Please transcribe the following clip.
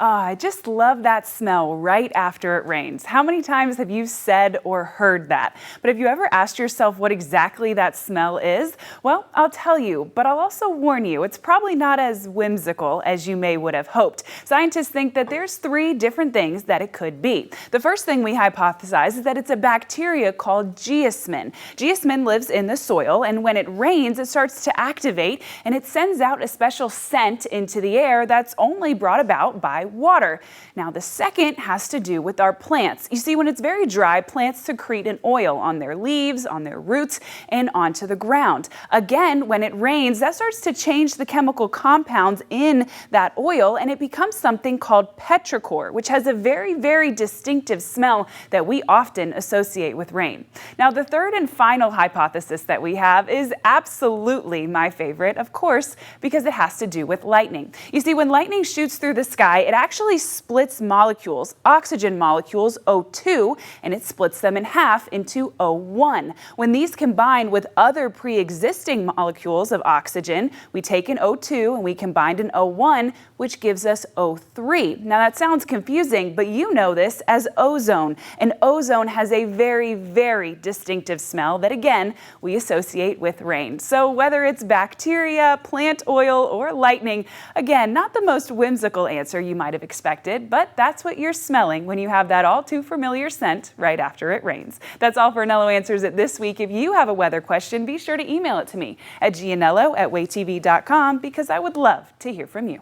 I just love that smell right after it rains. How many times have you said or heard that? But have you ever asked yourself what exactly that smell is? Well, I'll tell you, but I'll also warn you, it's probably not as whimsical as you would have hoped. Scientists think that there's 3 different things that it could be. The first thing we hypothesize is that it's a bacteria called geosmin. Geosmin lives in the soil, and when it rains, it starts to activate, and it sends out a special scent into the air that's only brought about by water. Now, the second has to do with our plants. You see, when it's very dry, plants secrete an oil on their leaves, on their roots, and onto the ground. Again, when it rains, that starts to change the chemical compounds in that oil, and it becomes something called petrichor, which has a very, very distinctive smell that we often associate with rain. Now, the third and final hypothesis that we have is absolutely my favorite, of course, because it has to do with lightning. You see, when lightning shoots through the sky, it actually splits molecules, oxygen molecules, O2, and it splits them in half into O1. When these combine with other pre-existing molecules of oxygen, we take an O2 and we combine an O1, which gives us O3. Now that sounds confusing, but you know this as ozone. And ozone has a very, very distinctive smell that, again, we associate with rain. So whether it's bacteria, plant oil, or lightning, again, not the most whimsical answer you might have expected, but that's what you're smelling when you have that all too familiar scent right after it rains. That's all for Anello Answers It this week. If you have a weather question, be sure to email it to me at gianello@waytv.com because I would love to hear from you.